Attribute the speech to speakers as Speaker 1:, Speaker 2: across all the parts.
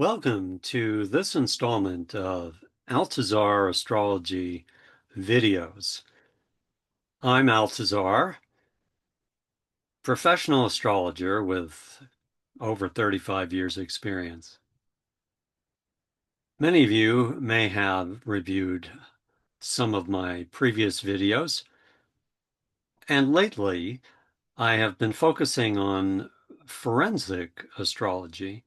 Speaker 1: Welcome to this installment of Altazar Astrology videos. I'm Altazar, professional astrologer with over 35 years experience. Many of you may have reviewed some of my previous videos, and lately I have been focusing on forensic astrology,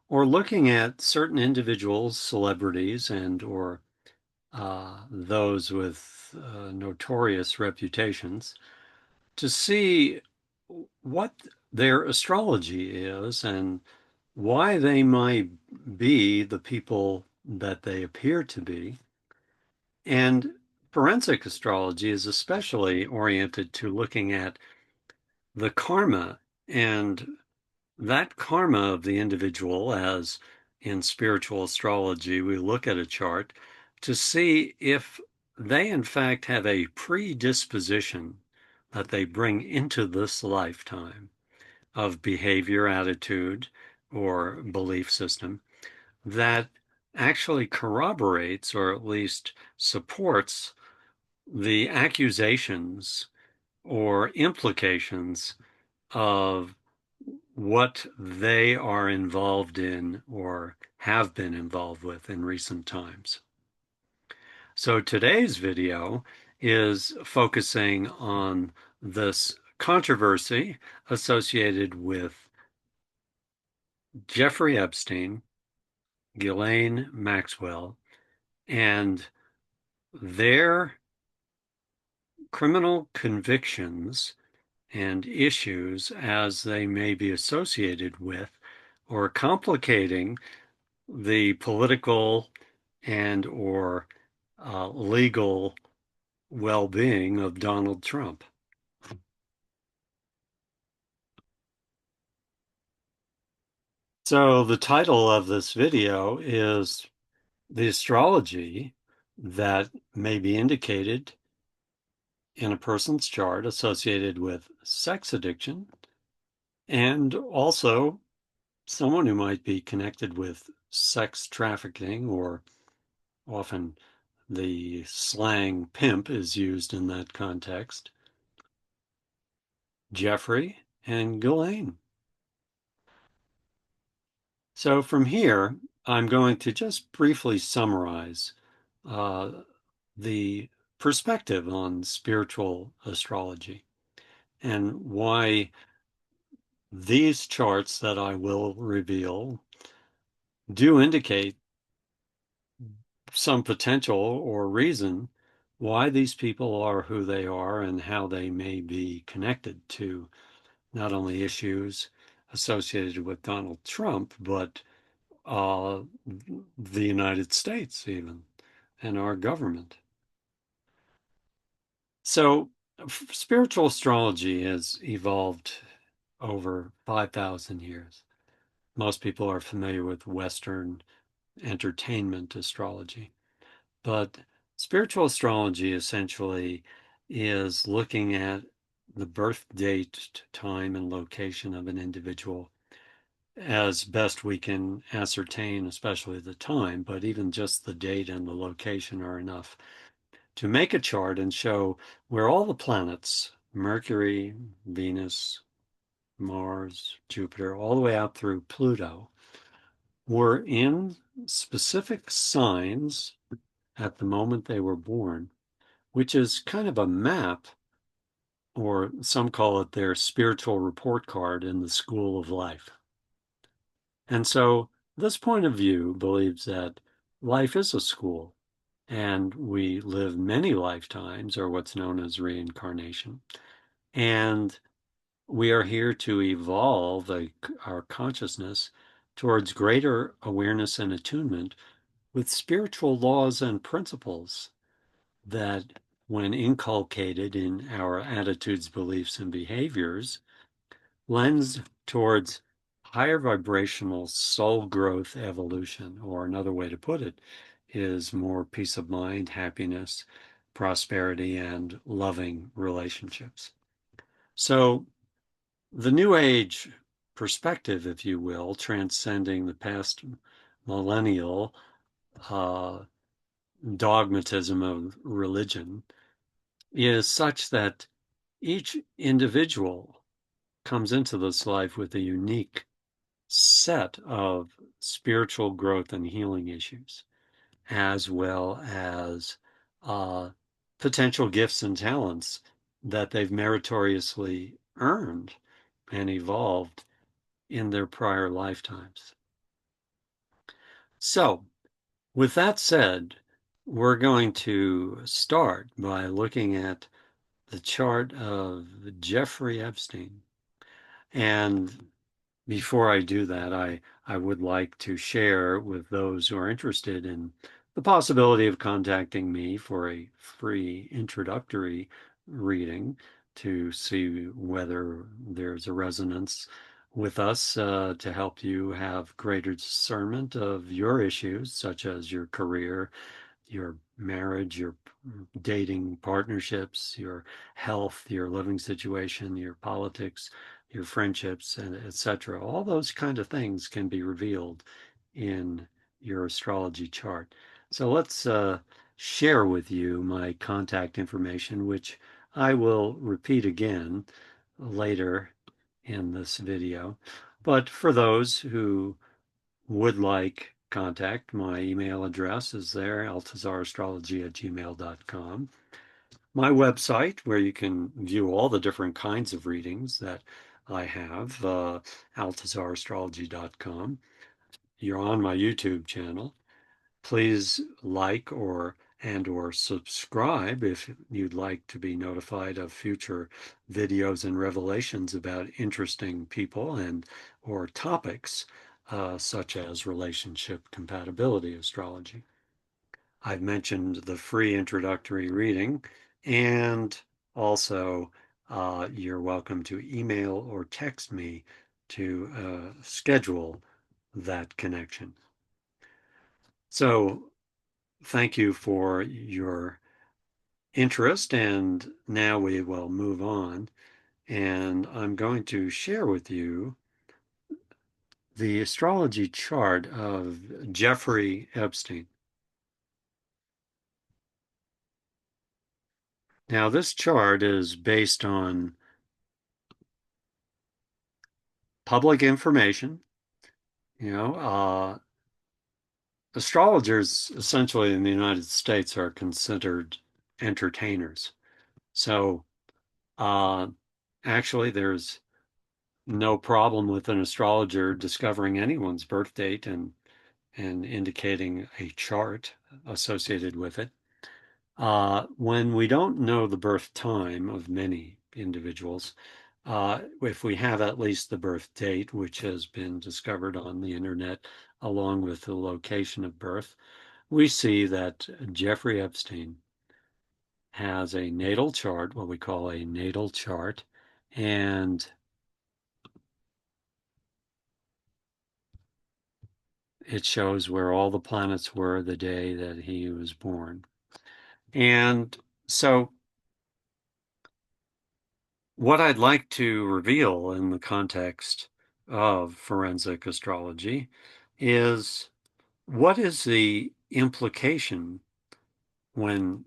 Speaker 1: or looking at certain individuals, celebrities, and or those with notorious reputations, to see what their astrology is and why they might be the people that they appear to be. And forensic astrology is especially oriented to looking at the karma, and that karma of the individual, as in spiritual astrology, we look at a chart to see if they in fact have a predisposition that they bring into this lifetime of behavior, attitude, or belief system that actually corroborates or at least supports the accusations or implications of what they are involved in or have been involved with in recent times. So today's video is focusing on this controversy associated with Jeffrey Epstein, Ghislaine Maxwell, and their criminal convictions and issues as they may be associated with or complicating the political and or legal well-being of Donald Trump. So the title of this video is the astrology that may be indicated in a person's chart associated with sex addiction, and also someone who might be connected with sex trafficking, or often the slang pimp is used in that context, Jeffrey and Ghislaine. So from here, I'm going to just briefly summarize the perspective on spiritual astrology and why these charts that I will reveal do indicate some potential or reason why these people are who they are and how they may be connected to not only issues associated with Donald Trump, but the United States even, and our government. So spiritual astrology has evolved over 5,000 years. Most people are familiar with Western entertainment astrology, but spiritual astrology essentially is looking at the birth date, time, and location of an individual as best we can ascertain, especially the time, but even just the date and the location are enough to make a chart and show where all the planets, Mercury, Venus, Mars, Jupiter, all the way out through Pluto, were in specific signs at the moment they were born, which is kind of a map, or some call it their spiritual report card in the school of life. And so this point of view believes that life is a school and we live many lifetimes, or what's known as reincarnation. And we are here to evolve our consciousness towards greater awareness and attunement with spiritual laws and principles that, when inculcated in our attitudes, beliefs, and behaviors, lends towards higher vibrational soul growth evolution, or another way to put it is more peace of mind, happiness, prosperity, and loving relationships. So the New Age perspective, if you will, transcending the past millennial uh, dogmatism of religion is such that each individual comes into this life with a unique set of spiritual growth and healing issues, as well as uh, potential gifts and talents that they've meritoriously earned and evolved in their prior lifetimes. So, with that said, we're going to start by looking at the chart of Jeffrey Epstein. And before I do that, I would like to share with those who are interested in the possibility of contacting me for a free introductory reading to see whether there's a resonance with us to help you have greater discernment of your issues, such as your career, your marriage, your dating partnerships, your health, your living situation, your politics, your friendships, and etc. All those kind of things can be revealed in your astrology chart. So let's share with you my contact information, which I will repeat again later in this video. But for those who would like contact, my email address is there, altazarastrology@gmail.com. My website, where you can view all the different kinds of readings that I have, altazarastrology.com. You're on my YouTube channel. Please like or subscribe if you'd like to be notified of future videos and revelations about interesting people and or topics such as relationship compatibility astrology. I've mentioned the free introductory reading, and also you're welcome to email or text me to schedule that connection. So thank you for your interest, and now we will move on. And I'm going to share with you the astrology chart of Jeffrey Epstein. Now, this chart is based on public information. You know, astrologers essentially in the United States are considered entertainers. So, uh, actually, there's no problem with an astrologer discovering anyone's birth date and indicating a chart associated with it. When we don't know the birth time of many individuals, if we have at least the birth date, which has been discovered on the internet, along with the location of birth, we see that Jeffrey Epstein has a natal chart, what we call a natal chart, and it shows where all the planets were the day that he was born. And so what I'd like to reveal in the context of forensic astrology is what is the implication when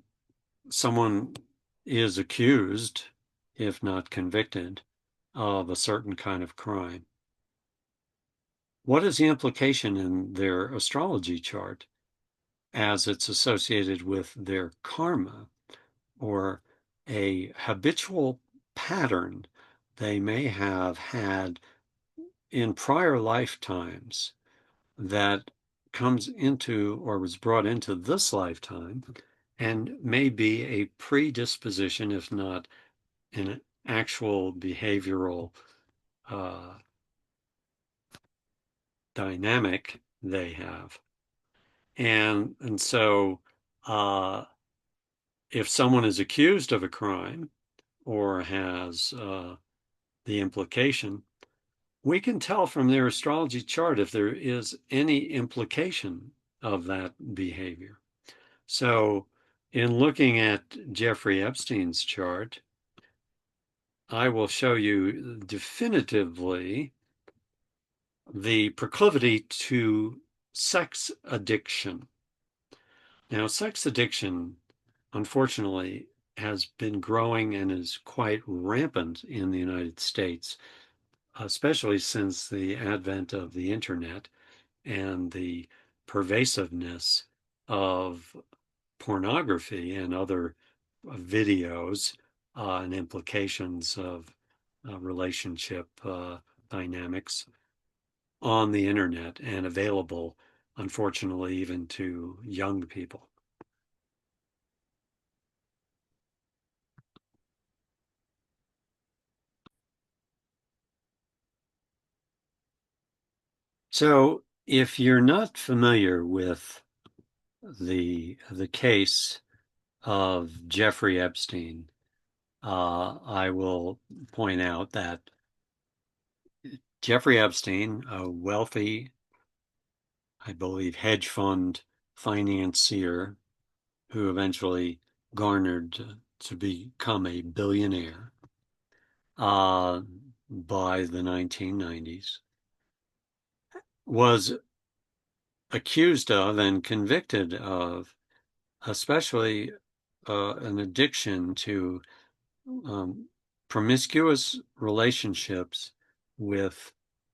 Speaker 1: someone is accused, if not convicted, of a certain kind of crime? What is the implication in their astrology chart as it's associated with their karma or a habitual pattern they may have had in prior lifetimes that comes into or was brought into this lifetime and may be a predisposition, if not an actual behavioral uh, dynamic they have. And so if someone is accused of a crime or has the implication, we can tell from their astrology chart if there is any implication of that behavior. So, in looking at Jeffrey Epstein's chart, I will show you definitively the proclivity to sex addiction. Now, sex addiction, unfortunately, has been growing and is quite rampant in the United States, especially since the advent of the internet and the pervasiveness of pornography and other videos and implications of relationship dynamics on the internet and available, unfortunately, even to young people. So, if you're not familiar with the case of Jeffrey Epstein, I will point out that Jeffrey Epstein, a wealthy, I believe, hedge fund financier who eventually garnered to become a billionaire uh, by the 1990s, was accused of and convicted of, especially an addiction to um, promiscuous relationships with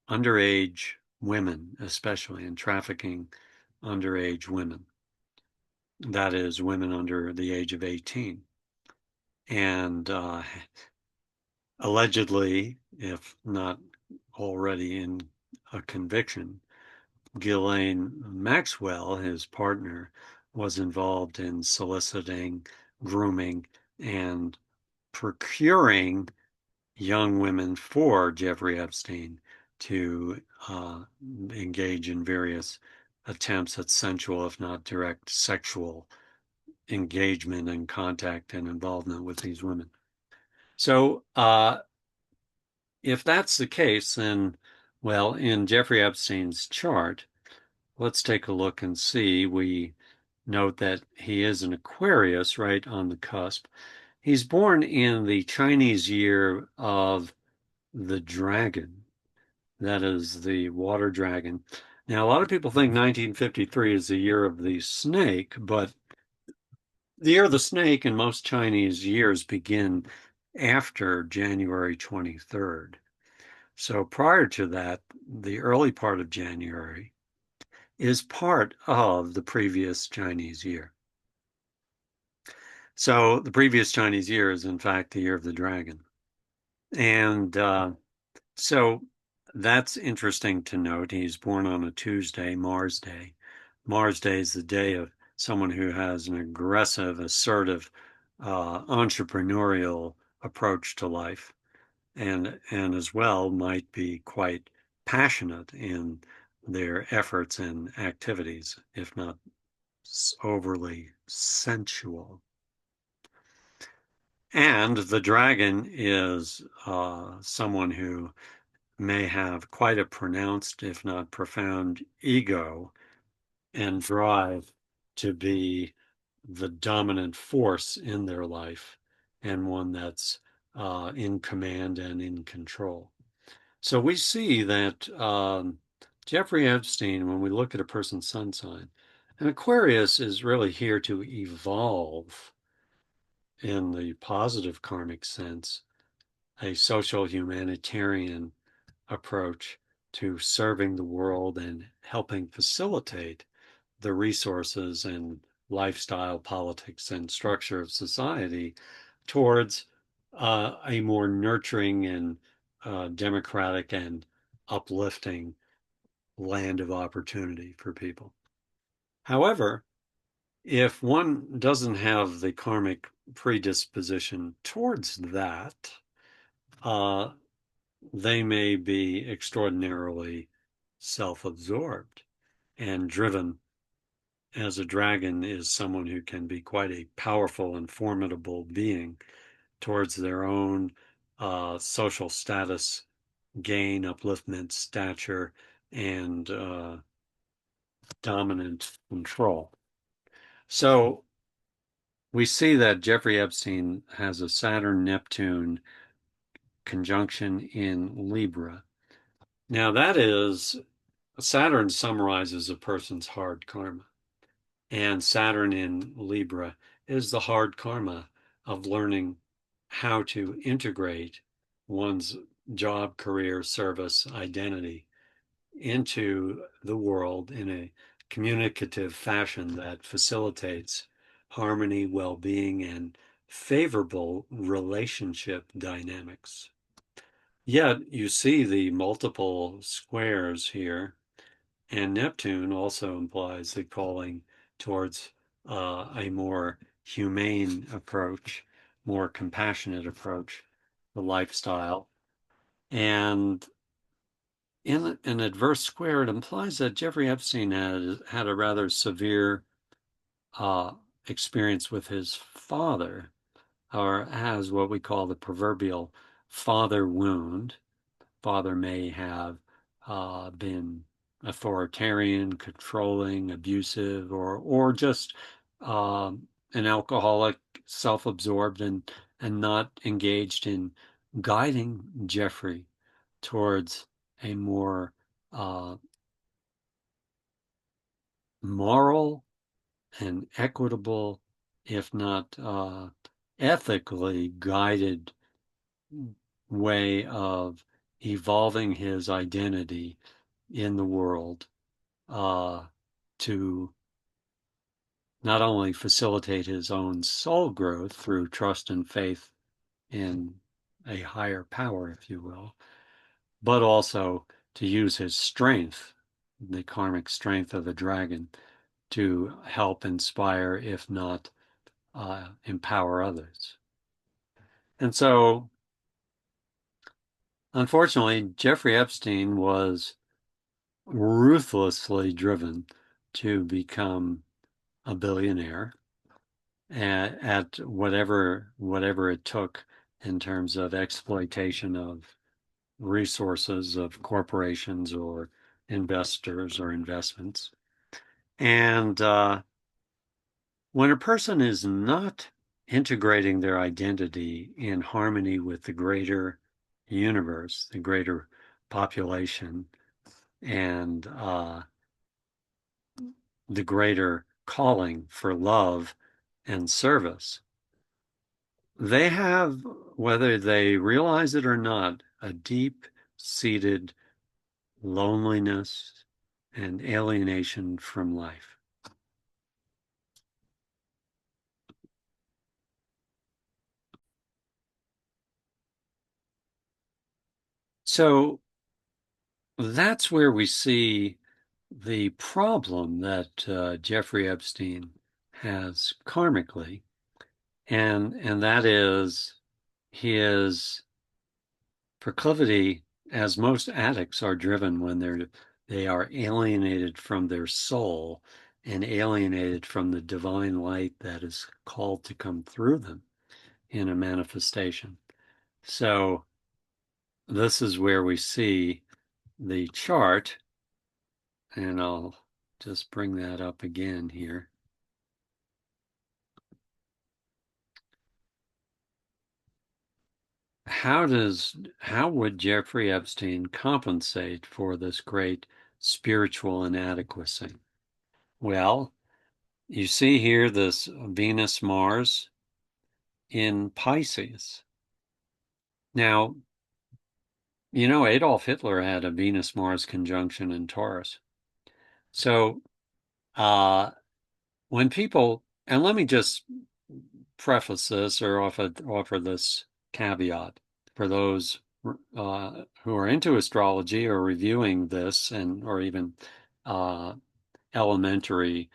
Speaker 1: underage women, especially, and trafficking underage women. That is, women under the age of 18. And allegedly, if not already in a conviction, Ghislaine Maxwell, his partner, was involved in soliciting, grooming, and procuring young women for Jeffrey Epstein to engage in various attempts at sensual, if not direct, sexual engagement and contact and involvement with these women. So, if that's the case, then, well, in Jeffrey Epstein's chart, let's take a look and see. We note that he is an Aquarius right on the cusp. He's born in the Chinese year of the dragon. That is the water dragon. Now, a lot of people think 1953 is the year of the snake, but the year of the snake in most Chinese years begin after January 23rd. So prior to that, the early part of January is part of the previous Chinese year. So the previous Chinese year is, in fact, the year of the dragon. And so that's interesting to note. He's born on a Tuesday, Mars Day. Mars Day is the day of someone who has an aggressive, assertive, entrepreneurial approach to life, and as well might be quite passionate in their efforts and activities, if not overly sensual. And the dragon is someone who may have quite a pronounced, if not profound, ego and drive to be the dominant force in their life and one that's in command and in control. So we see that Jeffrey Epstein, when we look at a person's sun sign, and Aquarius is really here to evolve in the positive karmic sense, a social humanitarian approach to serving the world and helping facilitate the resources and lifestyle, politics, and structure of society towards a more nurturing and democratic and uplifting land of opportunity for people. However, if one doesn't have the karmic predisposition towards that, uh, they may be extraordinarily self-absorbed and driven, as a dragon is someone who can be quite a powerful and formidable being towards their own social status, gain, upliftment, stature, and dominant control. So we see that Jeffrey Epstein has a Saturn-Neptune conjunction in Libra. Now, that is Saturn summarizes a person's hard karma. And Saturn in Libra is the hard karma of learning how to integrate one's job, career, service, identity into the world in a communicative fashion that facilitates harmony, well-being, and favorable relationship dynamics. Yet you see the multiple squares here, and Neptune also implies the calling towards a more humane approach, more compassionate approach, the lifestyle. And in an adverse square, it implies that Jeffrey Epstein had a rather severe uh, experience with his father, or has what we call the proverbial father wound. Father may have been authoritarian, controlling, abusive, or just an alcoholic, self-absorbed, and not engaged in guiding Jeffrey towards a more uh, moral and equitable, if not ethically guided way of evolving his identity in the world uh, to not only facilitate his own soul growth through trust and faith in a higher power, if you will, but also to use his strength, the karmic strength of the dragon, to help inspire, if not empower others. And so, unfortunately, Jeffrey Epstein was ruthlessly driven to become a billionaire at whatever it took in terms of exploitation of resources of corporations or investors or investments. And when a person is not integrating their identity in harmony with the greater universe, the greater population, and the greater calling for love and service, they have, whether they realize it or not, a deep-seated loneliness and alienation from life. So that's where we see the problem that Jeffrey Epstein has karmically, and that is his proclivity, as most addicts are driven when they are alienated from their soul and alienated from the divine light that is called to come through them in a manifestation. So this is where we see the chart, and I'll just bring that up again here. How would Jeffrey Epstein compensate for this great spiritual inadequacy? Well, you see here this Venus Mars in Pisces. Now, you know, Adolf Hitler had a Venus Mars conjunction in Taurus. So, uh, when people, and let me just preface this or offer this caveat for those who are into astrology or reviewing this and or even uh, elementary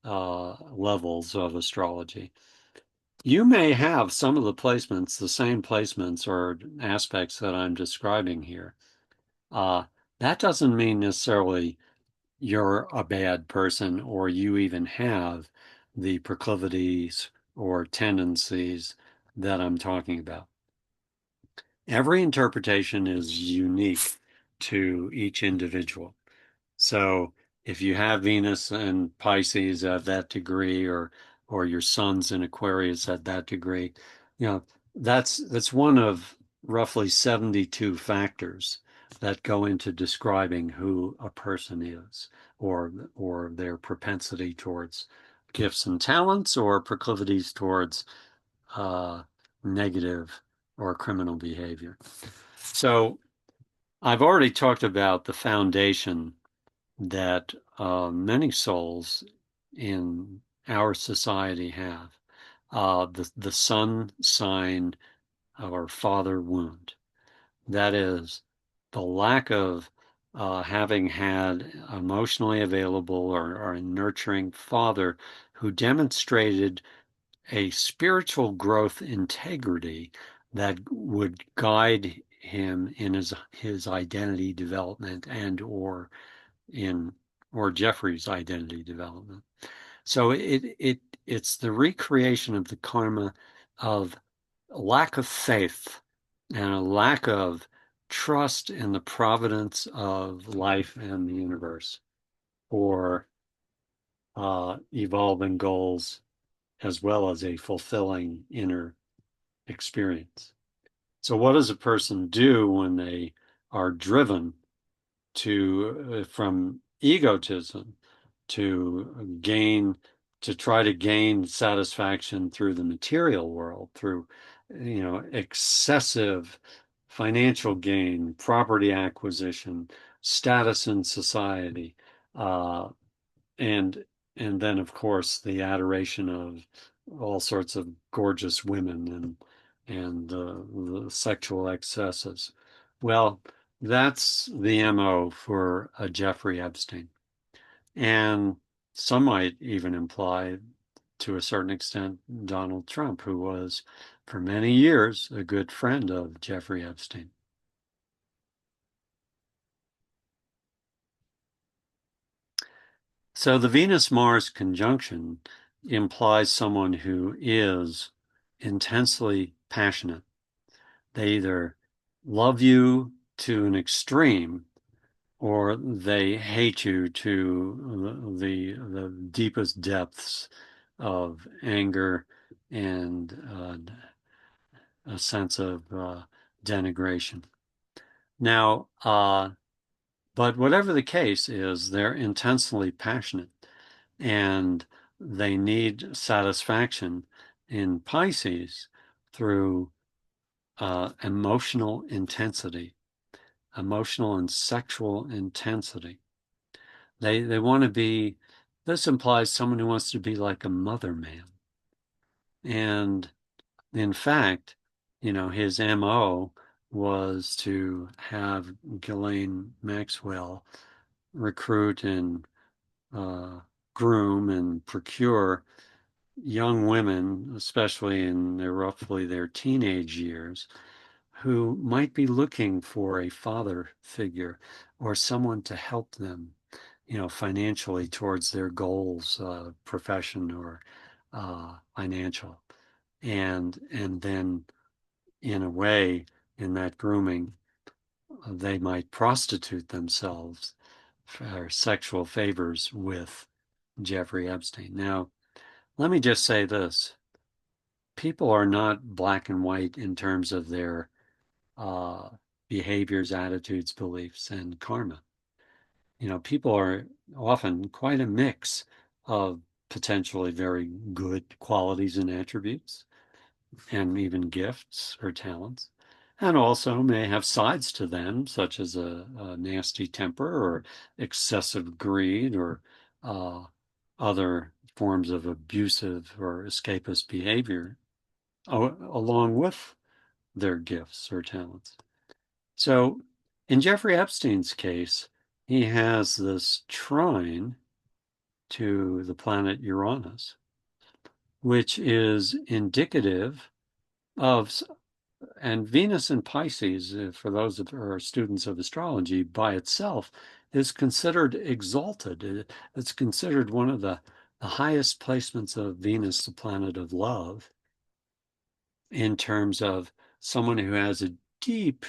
Speaker 1: levels of astrology. You may have some of the placements, the same placements or aspects that I'm describing here. Uh, that doesn't mean necessarily you're a bad person or you even have the proclivities or tendencies that I'm talking about. Every interpretation is unique to each individual. So if you have Venus and Pisces at that degree, or your sun's in Aquarius at that degree, you know, that's one of roughly 72 factors that go into describing who a person is, or their propensity towards gifts and talents, or proclivities towards uh, negative or criminal behavior. So I've already talked about the foundation that many souls in our society have, the sun sign or father wound. That is the lack of having had emotionally available or a nurturing father who demonstrated a spiritual growth integrity that would guide him in his identity development and in or Jeffrey's identity development. So it's the recreation of the karma of a lack of faith and a lack of trust in the providence of life and the universe for evolving goals as well as a fulfilling inner experience. So, what does a person do when they are driven from egotism to gain, to try to gain satisfaction through the material world, through, excessive financial gain, property acquisition, status in society, uh, and and then of course the adoration of all sorts of gorgeous women and the sexual excesses. Well, that's the MO for a Jeffrey Epstein. And some might even imply, to a certain extent, Donald Trump, who was for many years a good friend of Jeffrey Epstein. So the Venus-Mars conjunction implies someone who is intensely passionate. They either love you to an extreme or they hate you to the deepest depths of anger and a sense of denigration. Now, but whatever the case is, they're intensely passionate and they need satisfaction in Pisces through emotional intensity, emotional and sexual intensity. They want to be, this implies someone who wants to be like a mother man. And in fact, his MO was to have Ghislaine Maxwell recruit and uh, groom and procure young women, especially in roughly their teenage years, who might be looking for a father figure or someone to help them, financially towards their goals, profession or financial. And then in a way, in that grooming, they might prostitute themselves for sexual favors with Jeffrey Epstein. Now, let me just say this. People are not black and white in terms of their uh, behaviors, attitudes, beliefs, and karma. People are often quite a mix of potentially very good qualities and attributes, and even gifts or talents, and also may have sides to them, such as a nasty temper or excessive greed or uh, other forms of abusive or escapist behavior, along with their gifts or talents. So in Jeffrey Epstein's case, he has this trine to the planet Uranus, which is indicative of, and Venus in Pisces, for those that are students of astrology, by itself is considered exalted. It's considered one of the highest placements of Venus, the planet of love, in terms of someone who has a deep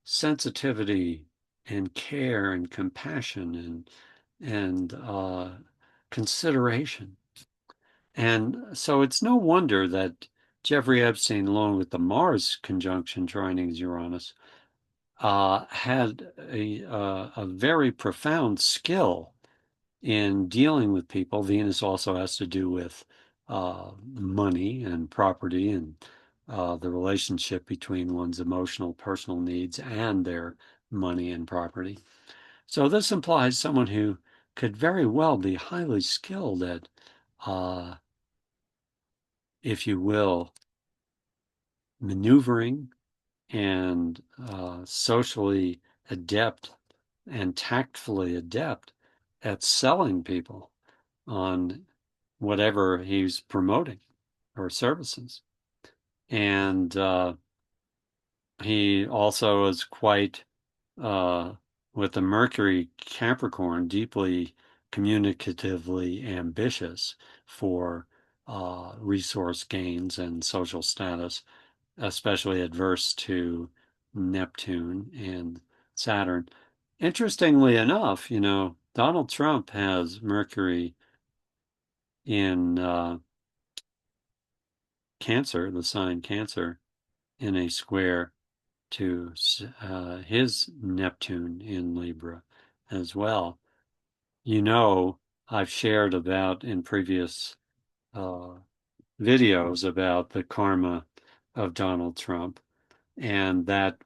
Speaker 1: sensitivity and care and compassion and consideration. And so it's no wonder that Jeffrey Epstein, along with the Mars conjunction trining Uranus, had a very profound skill in dealing with people. Venus also has to do with money and property and the relationship between one's emotional, personal needs and their money and property. So this implies someone who could very well be highly skilled at, uh, if you will, maneuvering and socially adept and tactfully adept at selling people on whatever he's promoting or services. And he also is quite, uh, with the Mercury Capricorn, deeply communicatively ambitious for resource gains and social status, especially adverse to Neptune and Saturn. Interestingly enough, Donald Trump has Mercury in Cancer, the sign Cancer, in a square to his Neptune in Libra as well. I've shared about in previous uh, videos about the karma of Donald Trump, and that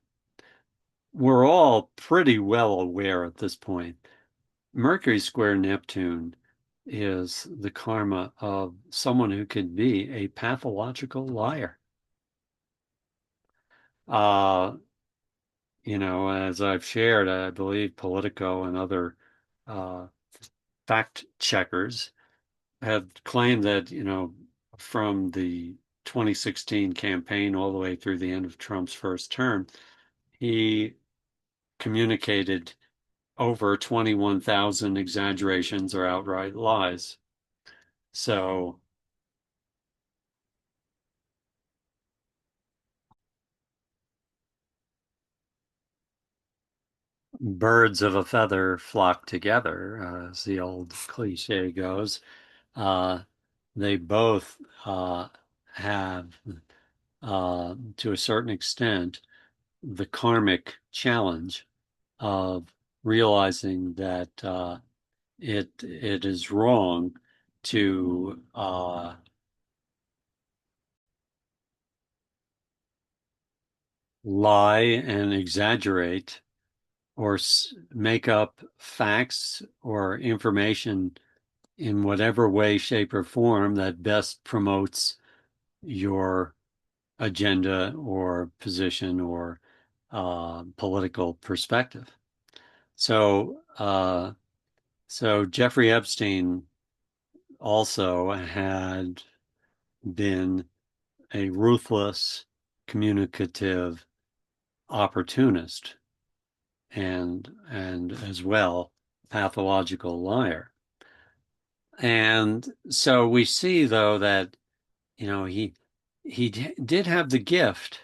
Speaker 1: we're all pretty well aware at this point. Mercury square Neptune is the karma of someone who could be a pathological liar. Uh, as I've shared, I believe Politico and other uh, fact checkers have claimed that, from the 2016 campaign all the way through the end of Trump's first term, he communicated over 21,000 exaggerations or outright lies. So birds of a feather flock together, as the old cliche goes. Uh, they both have, to a certain extent, the karmic challenge of realizing that it is wrong to lie and exaggerate or make up facts or information in whatever way, shape, or form that best promotes your agenda or position or political perspective. So, so Jeffrey Epstein also had been a ruthless, communicative opportunist and as well pathological liar. And so we see though that he did have the gift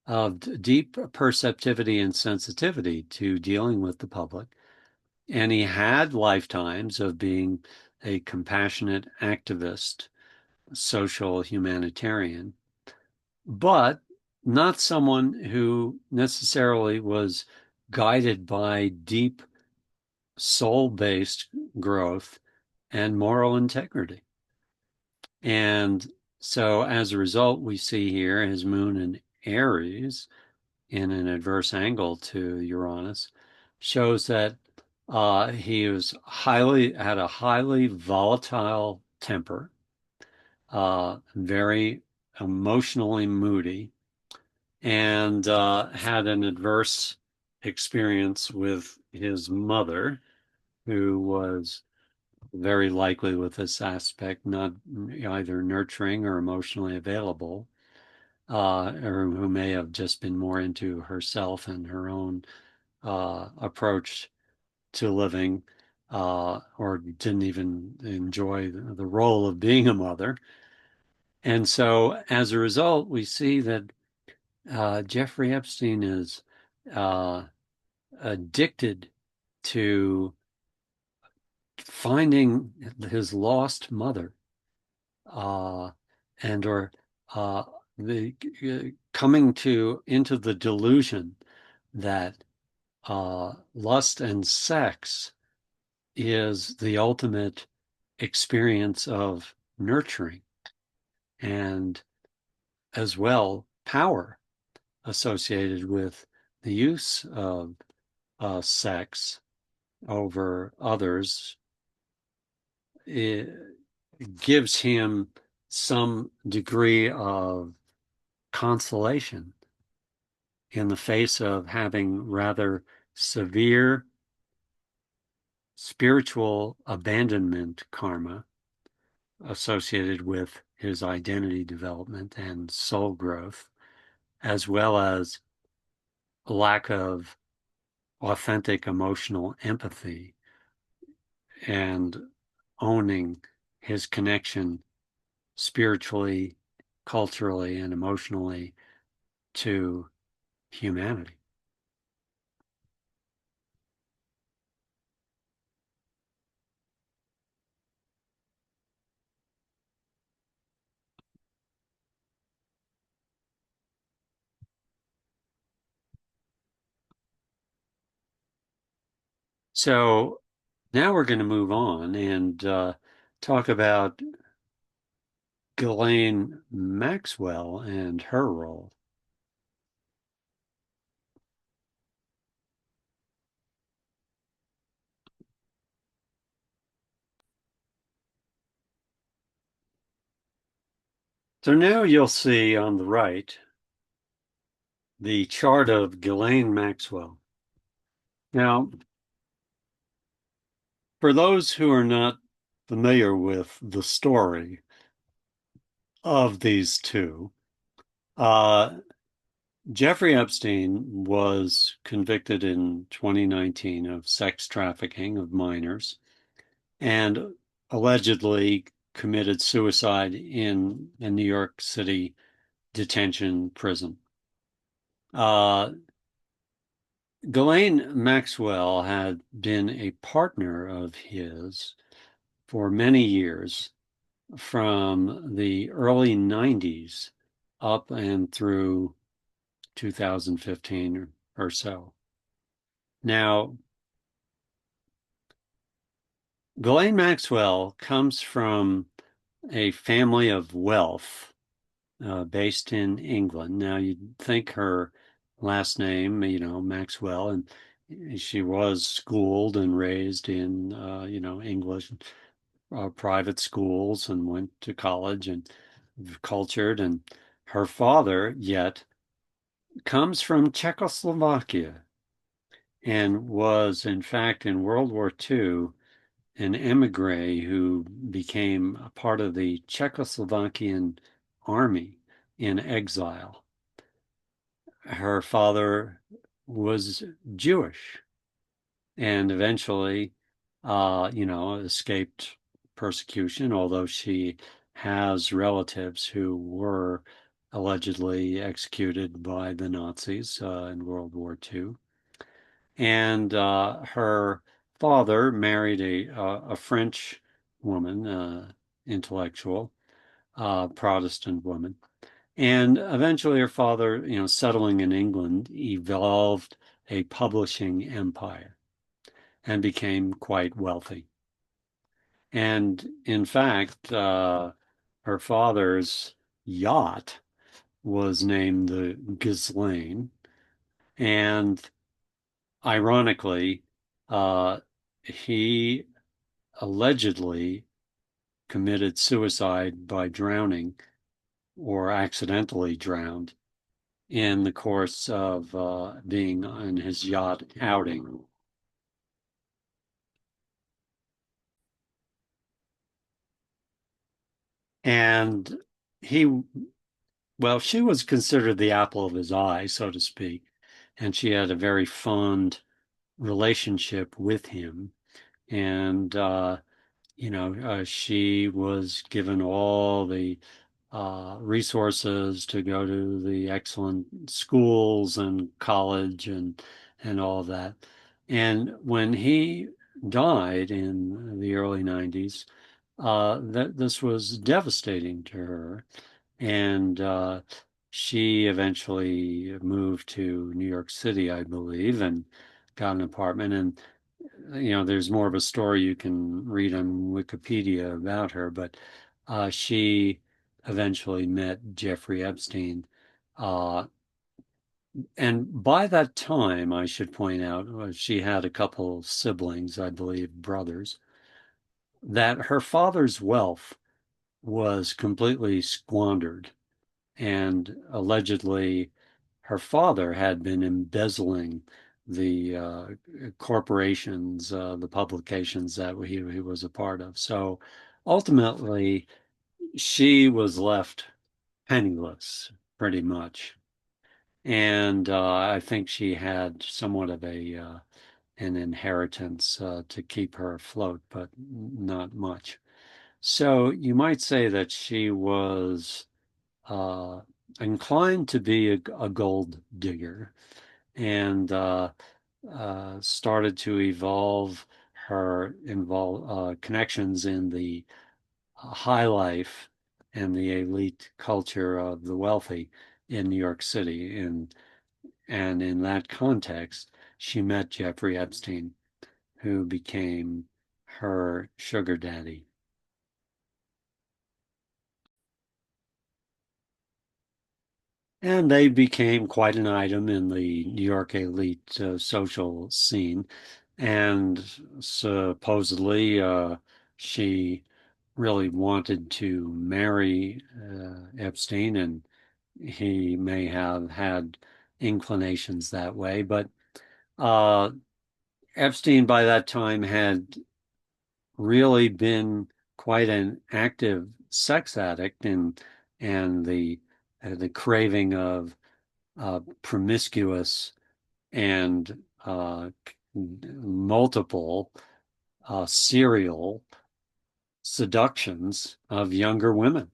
Speaker 1: of deep perceptivity and sensitivity to dealing with the public, and he had lifetimes of being a compassionate activist, social humanitarian, but not someone who necessarily was guided by deep soul-based growth and moral integrity. And so as a result, we see here his moon in Aries in an adverse angle to Uranus shows that he was had a highly volatile temper, very emotionally moody, and had an adverse experience with his mother, who was very likely with this aspect not either nurturing or emotionally available, or who may have just been more into herself and her own approach to living, or didn't even enjoy the role of being a mother. And so as a result, we see that Jeffrey Epstein is uh, addicted to finding his lost mother, uh, and or the coming to into the delusion that lust and sex is the ultimate experience of nurturing and as well power associated with the use of sex over others. It gives him some degree of consolation in the face of having rather severe spiritual abandonment karma associated with his identity development and soul growth, as well as a lack of authentic emotional empathy and owning his connection spiritually, culturally, and emotionally to humanity. So now we're going to move on and talk about Ghislaine Maxwell and her role. So now you'll see on the right the chart of Ghislaine Maxwell. Now, for those who are not familiar with the story of these two, uh, Jeffrey Epstein was convicted in 2019 of sex trafficking of minors and allegedly committed suicide in a New York City detention prison. Ghislaine Maxwell had been a partner of his for many years from the early 90s up and through 2015 or so. Now, Ghislaine Maxwell comes from a family of wealth based in England. Now, you'd think her last name, Maxwell, and she was schooled and raised in, English private schools and went to college and cultured. And her father, yet, comes from Czechoslovakia and was, in fact, in World War II, an emigre who became a part of the Czechoslovakian army in exile. Her father was Jewish and eventually, escaped persecution, although she has relatives who were allegedly executed by the Nazis in World War II. And her father married a French woman, intellectual, Protestant woman. And eventually her father, settling in England, evolved a publishing empire and became quite wealthy. And in fact, her father's yacht was named the Ghislaine. And ironically, he allegedly committed suicide by drowning or accidentally drowned in the course of being on his yacht outing. And he, well, she was considered the apple of his eye, so to speak. And she had a very fond relationship with him. And, she was given all the resources to go to the excellent schools and college and all of that. And when he died in the early 90s, that this was devastating to her. And she eventually moved to New York City, I believe, and got an apartment, and there's more of a story you can read on Wikipedia about her, but she eventually met Jeffrey Epstein. Uh, and by that time, I should point out, she had a couple siblings, I believe, brothers, that her father's wealth was completely squandered. And allegedly, her father had been embezzling the corporations, the publications that he was a part of. So ultimately, she was left penniless, pretty much. And I think she had somewhat of an inheritance to keep her afloat, but not much. So you might say that she was uh, inclined to be a gold digger, and started to evolve her connections in the high life and the elite culture of the wealthy in New York City. And in that context, she met Jeffrey Epstein, who became her sugar daddy. And they became quite an item in the New York elite social scene. And supposedly, she really wanted to marry Epstein, and he may have had inclinations that way. But uh, Epstein, by that time, had really been quite an active sex addict, and the craving of promiscuous and multiple serial seductions of younger women,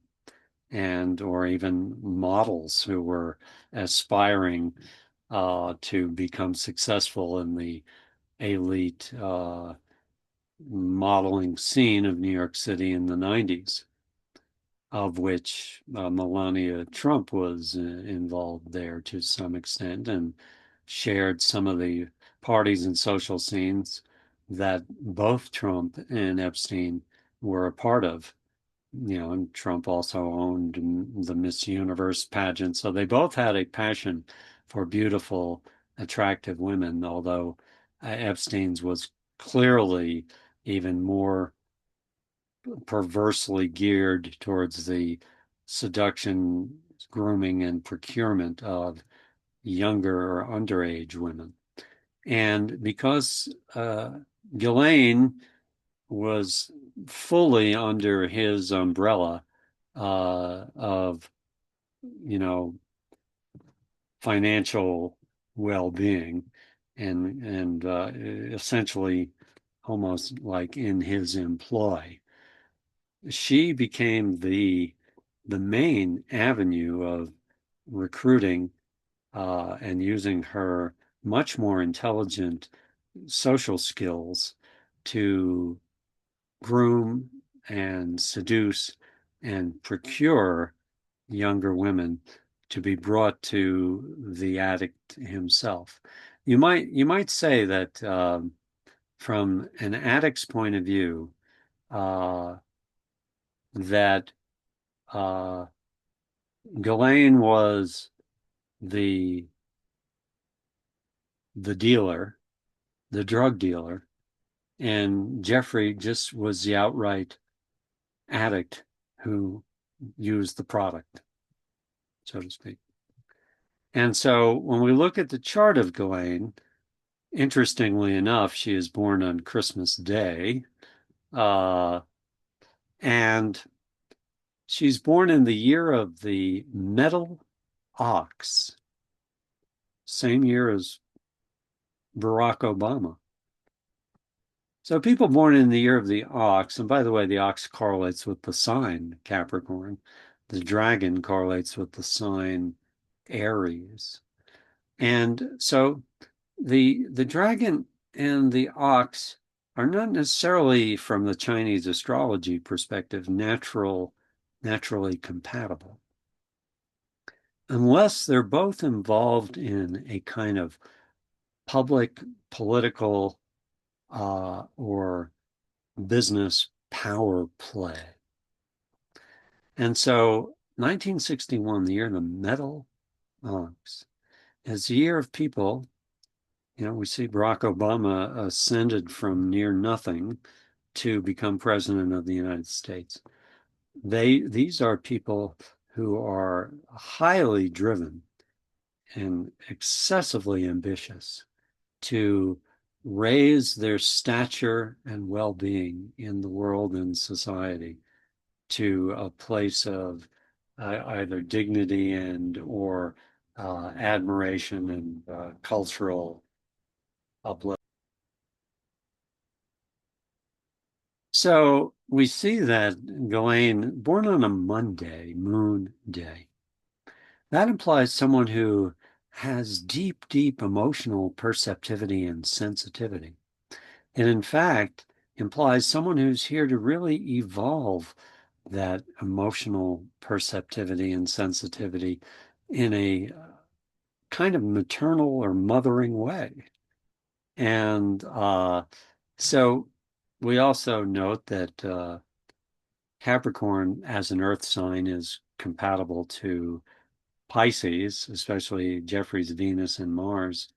Speaker 1: and or even models who were aspiring to become successful in the elite modeling scene of New York City in the 90s, of which Melania Trump was involved there to some extent, and shared some of the parties and social scenes that both Trump and Epstein were a part of. And Trump also owned the Miss Universe pageant. So they both had a passion for beautiful, attractive women, although Epstein's was clearly even more perversely geared towards the seduction, grooming, and procurement of younger or underage women. And because Ghislaine was fully under his umbrella of, you know, financial well-being, and essentially almost like in his employ, she became the main avenue of recruiting and using her much more intelligent social skills to groom and seduce and procure younger women to be brought to the addict himself. You might say that from an addict's point of view, uh, that uh, Ghislaine was the the dealer, the drug dealer, and Jeffrey just was the outright addict who used the product, so to speak. And so when we look at the chart of Ghislaine, interestingly enough, she is born on Christmas Day, uh, and she's born in the year of the metal ox, same year as Barack Obama. So people born in the year of the ox, and by the way, the ox correlates with the sign Capricorn. The dragon correlates with the sign Aries. And so the dragon and the ox are not necessarily, from the Chinese astrology perspective, naturally compatible, unless they're both involved in a kind of public political or business power play. And so 1961, the year of the metal monks, is the year of people. We see Barack Obama ascended from near nothing to become president of the United States. These are people who are highly driven and excessively ambitious to raise their stature and well-being in the world and society to a place of either dignity and or admiration and cultural uplift. So we see that Ghislaine, born on a Monday, moon day, that implies someone who has deep, deep emotional perceptivity and sensitivity. And in fact, implies someone who's here to really evolve that emotional perceptivity and sensitivity in a kind of maternal or mothering way. And so we also note that Capricorn as an earth sign is compatible to Pisces, especially Jeffrey's Venus and Mars,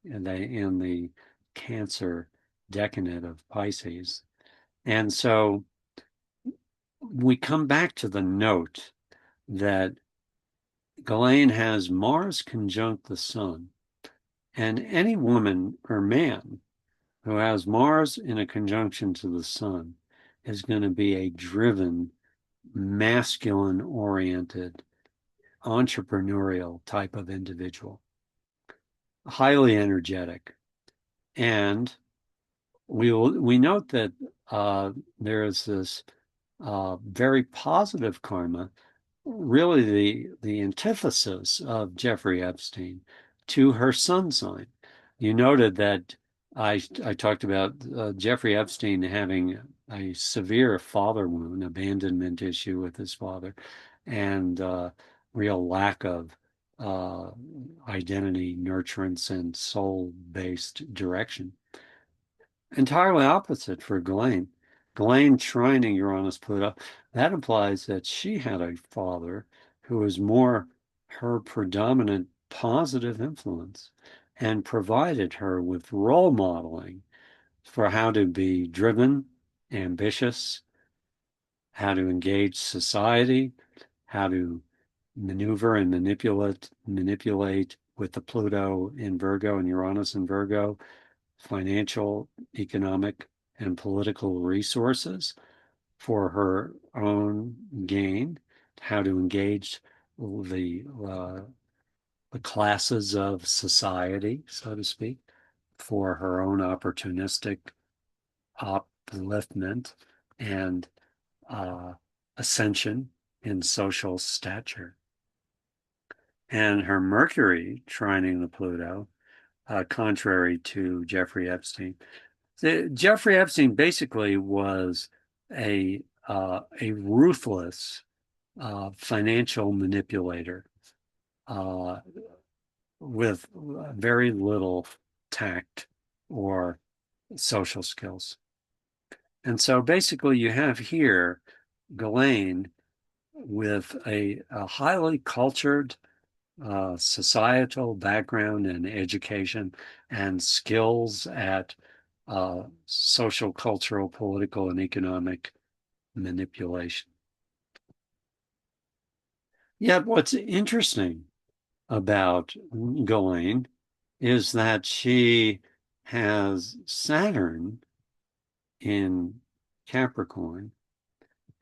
Speaker 1: and they in the Cancer decadent of Pisces. And so we come back to the note that Ghislaine has Mars conjunct the sun, and any woman or man who has Mars in a conjunction to the sun is going to be a driven, masculine oriented, entrepreneurial type of individual, highly energetic. And we note that there is this very positive karma, really the antithesis of Jeffrey Epstein to her sun sign. You noted that I talked about Jeffrey Epstein having a severe father wound, abandonment issue with his father, and real lack of identity, nurturance, and soul-based direction. Entirely opposite for Ghislaine. Ghislaine trining Uranus Pluto, that implies that she had a father who was more her predominant positive influence and provided her with role modeling for how to be driven, ambitious, how to engage society, how to maneuver and manipulate with the Pluto in Virgo and Uranus in Virgo, financial, economic, and political resources for her own gain, how to engage the classes of society, so to speak, for her own opportunistic upliftment and ascension in social stature. And her Mercury trining the Pluto, contrary to Jeffrey Epstein. Jeffrey Epstein basically was a ruthless financial manipulator with very little tact or social skills. And so basically you have here Ghislaine with a highly cultured societal background and education and skills at social, cultural, political, and economic manipulation. Yet what's interesting about Ghislaine is that she has Saturn in Capricorn,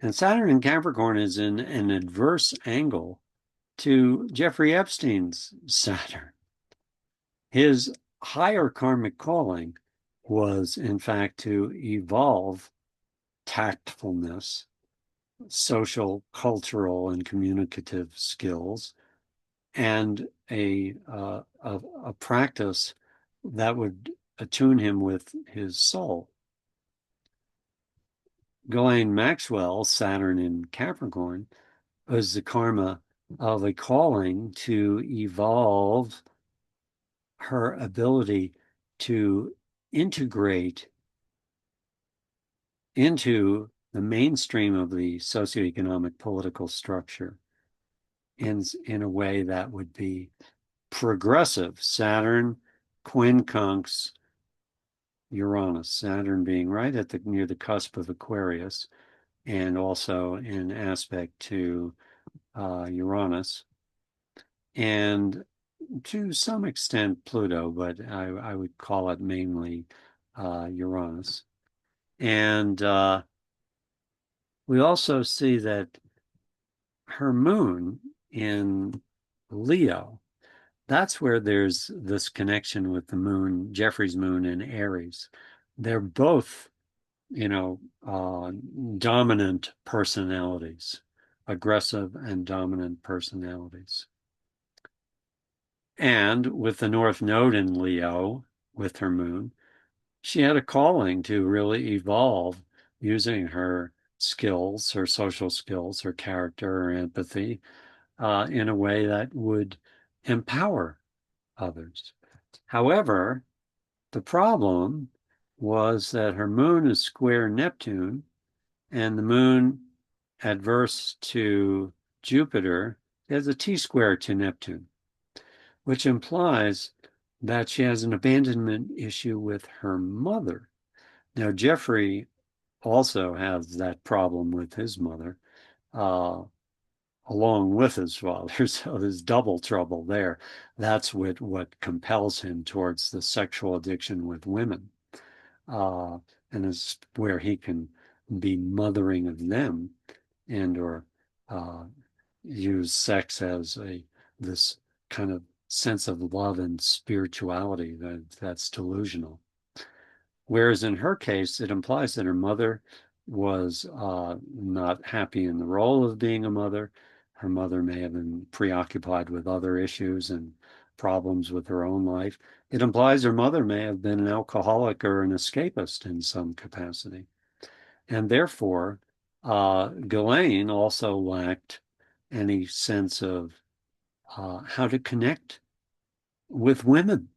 Speaker 1: and Saturn in Capricorn is in an adverse angle to Jeffrey Epstein's Saturn. His higher karmic calling was, in fact, to evolve tactfulness, social, cultural, and communicative skills, and a practice that would attune him with his soul. Ghislaine Maxwell, Saturn in Capricorn, was the karma of a calling to evolve her ability to integrate into the mainstream of the socioeconomic political structure in a way that would be progressive. Saturn quincunx Uranus, Saturn being right at the near the cusp of Aquarius, and also in aspect to Uranus, and to some extent Pluto, but I would call it mainly Uranus. And we also see that her moon in Leo, that's where there's this connection with the moon, Jeffrey's moon in Aries. They're both, dominant personalities, aggressive and dominant personalities. And with the North Node in Leo, with her moon, she had a calling to really evolve using her skills, her social skills, her character, her empathy, in a way that would empower others. However, the problem was that her moon is square Neptune, and the moon adverse to Jupiter has a T-square to Neptune, which implies that she has an abandonment issue with her mother. Now, Jeffrey also has that problem with his mother, along with his father. So there's double trouble there. That's what compels him towards the sexual addiction with women, and is where he can be mothering of them, and or use sex as this kind of sense of love and spirituality that's delusional. Whereas in her case, it implies that her mother was not happy in the role of being a mother. Her mother may have been preoccupied with other issues and problems with her own life. It implies her mother may have been an alcoholic or an escapist in some capacity. And therefore, Ghislaine also lacked any sense of how to connect with women.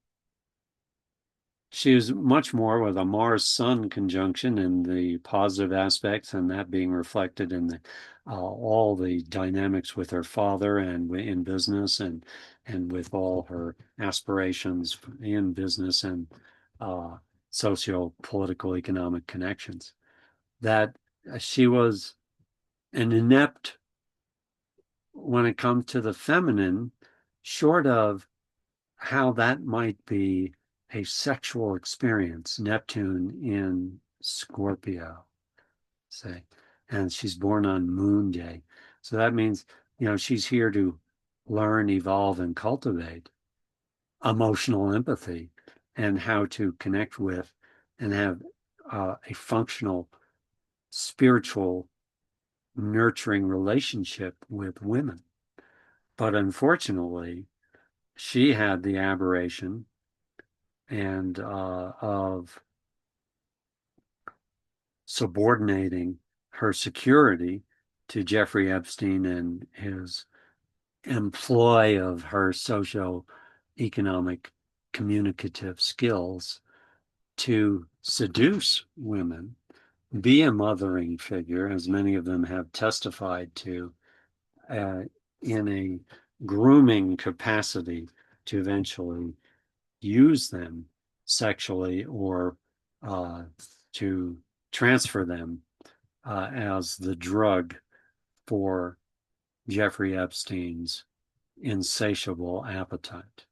Speaker 1: She was much more with a Mars-Sun conjunction in the positive aspects, and that being reflected in all the dynamics with her father and in business, and with all her aspirations in business and socio-political economic connections. That she was an inept when it comes to the feminine, short of how that might be a sexual experience. Neptune in Scorpio, say, and she's born on Moon Day. So that means, she's here to learn, evolve, and cultivate emotional empathy and how to connect with and have a functional, spiritual, nurturing relationship with women. But unfortunately, she had the aberration and of subordinating her security to Jeffrey Epstein and his employ of her socio-economic communicative skills to seduce women, be a mothering figure, as many of them have testified to, in a grooming capacity to eventually use them sexually or to transfer them as the drug for Jeffrey Epstein's insatiable appetite.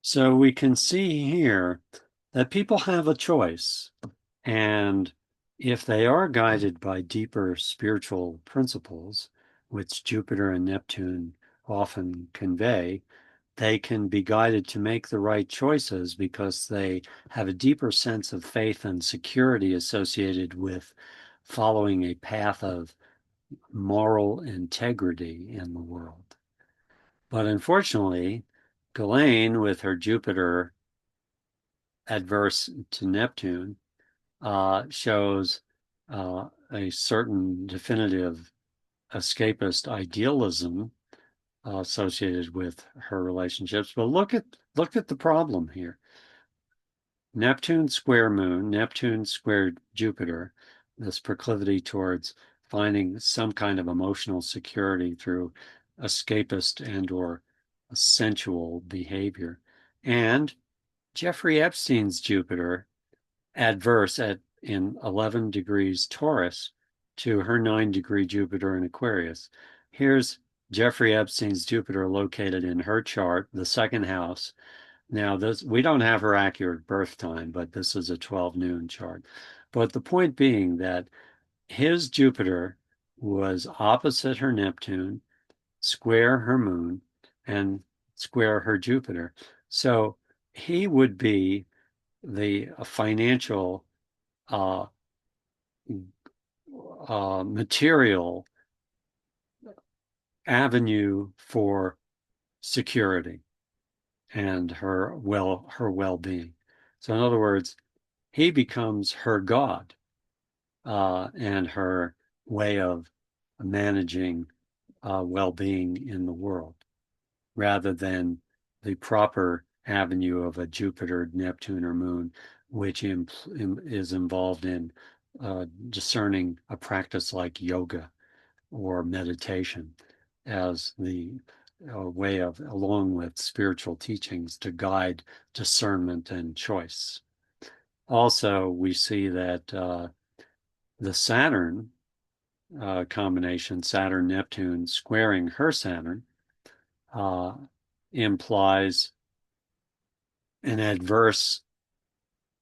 Speaker 1: So we can see here that people have a choice, and if they are guided by deeper spiritual principles, which Jupiter and Neptune often convey, they can be guided to make the right choices because they have a deeper sense of faith and security associated with following a path of moral integrity in the world. But unfortunately, Ghislaine, with her Jupiter adverse to Neptune, shows a certain definitive escapist idealism associated with her relationships. But look at the problem here. Neptune square Moon, Neptune square Jupiter, this proclivity towards finding some kind of emotional security through escapist and or sensual behavior. And Jeffrey Epstein's Jupiter adverse in 11 degrees Taurus to her 9-degree Jupiter in Aquarius. Here's Jeffrey Epstein's Jupiter located in her chart, the second house. Now, we don't have her accurate birth time, but this is a 12 noon chart. But the point being that his Jupiter was opposite her Neptune, square her moon, and square her Jupiter. So he would be the financial uh, material avenue for security and her well-being. So in other words, he becomes her God and her way of managing well-being in the world, rather than the proper avenue of a Jupiter, Neptune, or Moon, which is involved in discerning a practice like yoga or meditation as the way of, along with spiritual teachings, to guide discernment and choice. Also, we see that the Saturn combination, Saturn-Neptune squaring her Saturn, implies an adverse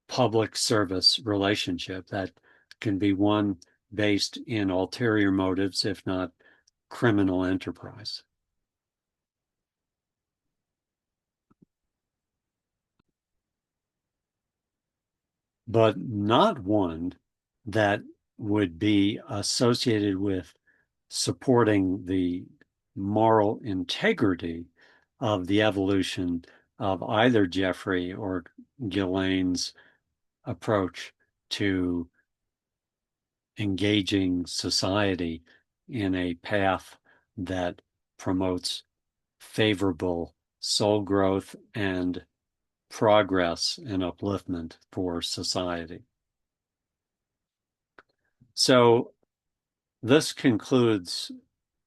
Speaker 1: public service relationship that can be one based in ulterior motives, if not criminal enterprise. But not one that would be associated with supporting the moral integrity of the evolution of either Jeffrey or Ghislaine's approach to engaging society in a path that promotes favorable soul growth and progress and upliftment for society. So this concludes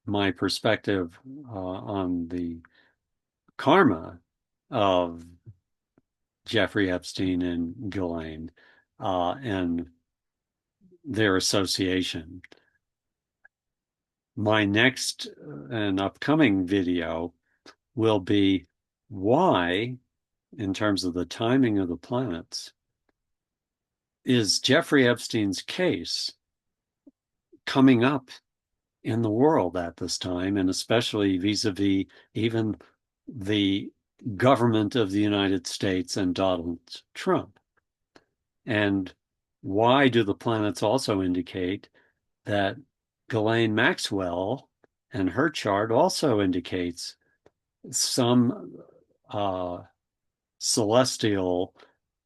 Speaker 1: my perspective on the karma of Jeffrey Epstein and Ghislaine and their association. My next and upcoming video will be why, in terms of the timing of the planets, is Jeffrey Epstein's case coming up in the world at this time, and especially vis-a-vis even the government of the United States and Donald Trump. And why do the planets also indicate that Ghislaine Maxwell and her chart also indicates some celestial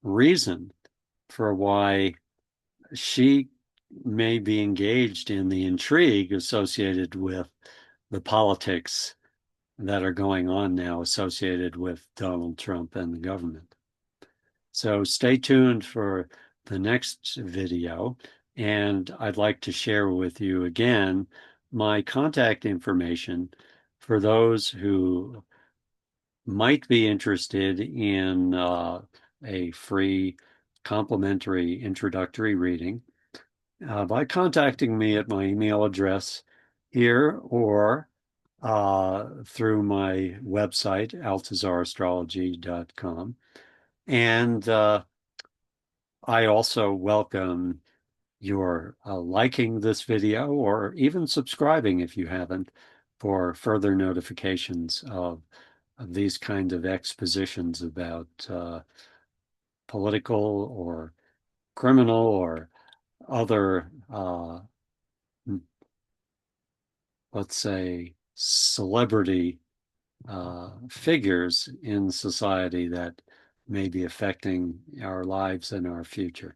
Speaker 1: reason for why she may be engaged in the intrigue associated with the politics that are going on now associated with Donald Trump and the government. So stay tuned for the next video, and I'd like to share with you again my contact information for those who might be interested in a free complimentary introductory reading by contacting me at my email address here or through my website, altazarastrology.com. And I also welcome your liking this video or even subscribing if you haven't for further notifications of these kinds of expositions about political or criminal or other, let's say, celebrity figures in society that may be affecting our lives and our future.